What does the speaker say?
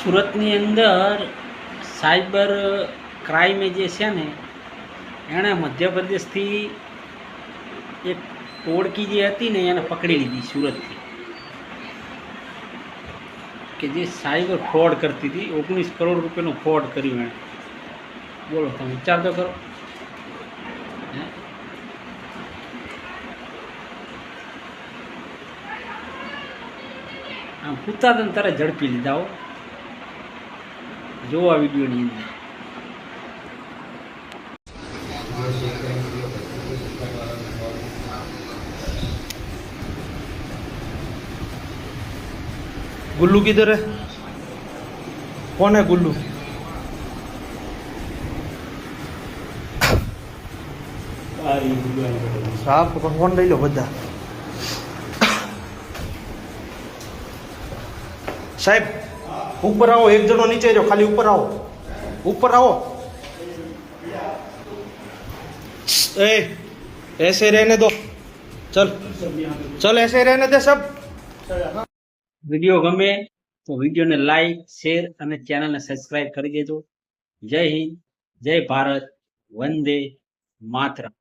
સુરતની અંદર સાયબર ક્રાઇમે જે છે ને એણે મધ્યપ્રદેશથી એક ટોળકી જે હતી ને એને પકડી લીધી સુરતથી, કે જે સાયબર ફ્રોડ કરતી હતી. 19 કરોડ રૂપિયાનું ફ્રોડ કર્યું એણે. બોલો, તમે વિચાર તો કરો. આમ પૂછતા હતા ને તારે ઝડપી લીધા હો. જોવા વિડીયોની અંદર. गुल्लू किधर है? कौन है गुल्लू? साहब फोन लई लो बदा. साहब ऊपर आओ, एक जनो नीचे जाओ, खाली ऊपर आओ, ऊपर आओ. ए ऐसे रहने दो, चल चल ऐसे रहने दे सब. વિડીયો ગમે તો વિડીયોને લાઈક, શેર અને ચેનલને સબસ્ક્રાઇબ કરી દેજો. જય હિન્દ, જય ભારત, વંદે માતરમ.